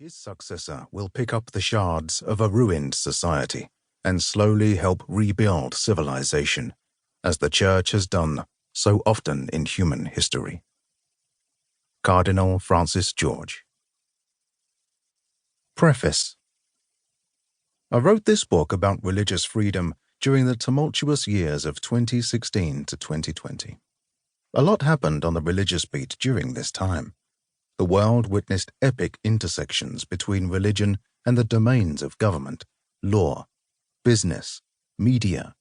His successor will pick up the shards of a ruined society and slowly help rebuild civilization, as the Church has done so often in human history. Cardinal Francis George. Preface. I wrote this book about religious freedom during the tumultuous years of 2016 to 2020. A lot happened on the religious beat during this time. The world witnessed epic intersections between religion and the domains of government, law, business, media,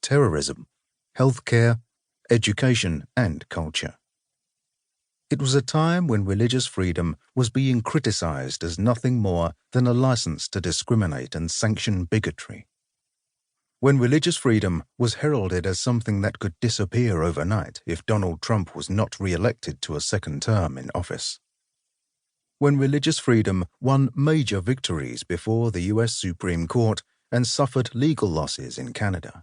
terrorism, healthcare, education, and culture. It was a time when religious freedom was being criticized as nothing more than a license to discriminate and sanction bigotry. When religious freedom was heralded as something that could disappear overnight if Donald Trump was not re-elected to a second term in office. When religious freedom won major victories before the US Supreme Court and suffered legal losses in Canada.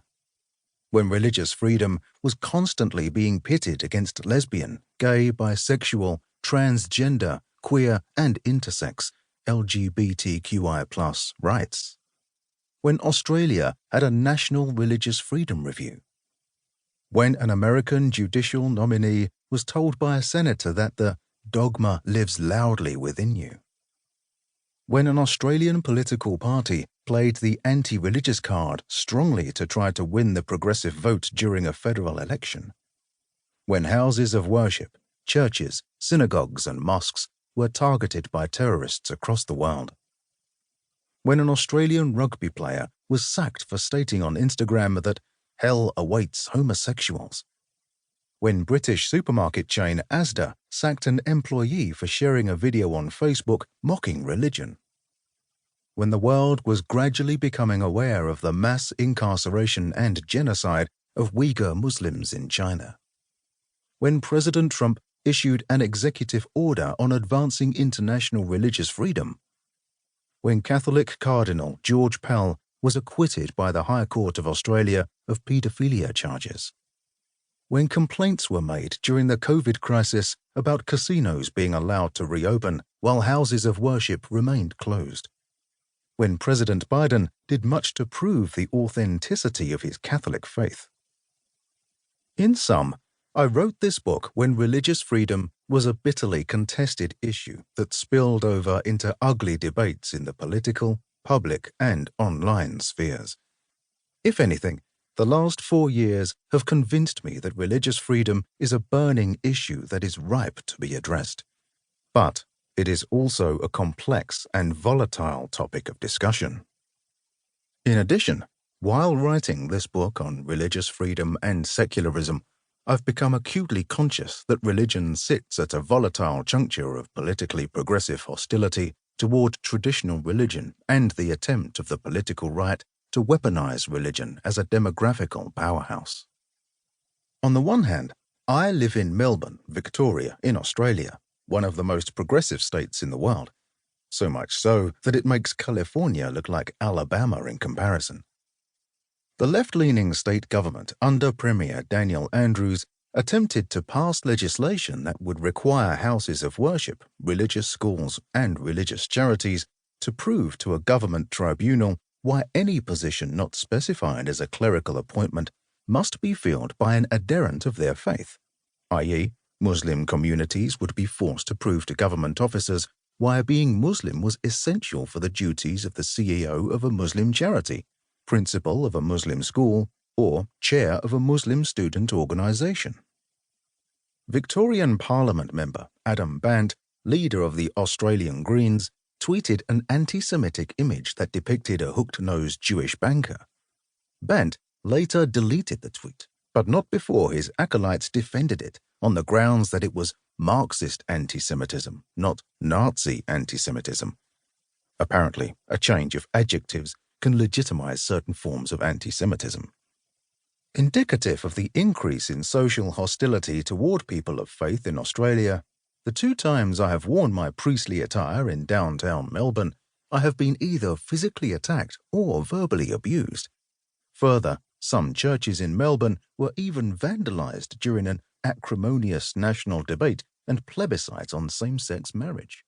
When religious freedom was constantly being pitted against lesbian, gay, bisexual, transgender, queer, and intersex LGBTQI+ rights. When Australia had a national religious freedom review. When an American judicial nominee was told by a senator that the dogma lives loudly within you. When an Australian political party played the anti-religious card strongly to try to win the progressive vote during a federal election. When houses of worship, churches, synagogues, and mosques were targeted by terrorists across the world. When an Australian rugby player was sacked for stating on Instagram that hell awaits homosexuals. When British supermarket chain Asda sacked an employee for sharing a video on Facebook mocking religion. When the world was gradually becoming aware of the mass incarceration and genocide of Uyghur Muslims in China. When President Trump issued an executive order on advancing international religious freedom. When Catholic Cardinal George Pell was acquitted by the High Court of Australia of paedophilia charges. When complaints were made during the COVID crisis about casinos being allowed to reopen while houses of worship remained closed. When President Biden did much to prove the authenticity of his Catholic faith. In sum, I wrote this book when religious freedom was a bitterly contested issue that spilled over into ugly debates in the political, public, and online spheres. If anything, the last 4 years have convinced me that religious freedom is a burning issue that is ripe to be addressed. But it is also a complex and volatile topic of discussion. In addition, while writing this book on religious freedom and secularism, I've become acutely conscious that religion sits at a volatile juncture of politically progressive hostility toward traditional religion and the attempt of the political right to weaponize religion as a demographical powerhouse. On the one hand, I live in Melbourne, Victoria, in Australia, one of the most progressive states in the world, so much so that it makes California look like Alabama in comparison. The left-leaning state government under Premier Daniel Andrews attempted to pass legislation that would require houses of worship, religious schools, and religious charities to prove to a government tribunal why any position not specified as a clerical appointment must be filled by an adherent of their faith, i.e., Muslim communities would be forced to prove to government officers why being Muslim was essential for the duties of the CEO of a Muslim charity, principal of a Muslim school, or chair of a Muslim student organization. Victorian Parliament member Adam Bandt, leader of the Australian Greens, tweeted an anti-Semitic image that depicted a hooked-nosed Jewish banker. Bandt later deleted the tweet, but not before his acolytes defended it on the grounds that it was Marxist anti-Semitism, not Nazi anti-Semitism. Apparently, a change of adjectives can legitimize certain forms of anti-Semitism. Indicative of the increase in social hostility toward people of faith in Australia, the 2 times I have worn my priestly attire in downtown Melbourne, I have been either physically attacked or verbally abused. Further, some churches in Melbourne were even vandalized during an acrimonious national debate and plebiscite on same-sex marriage.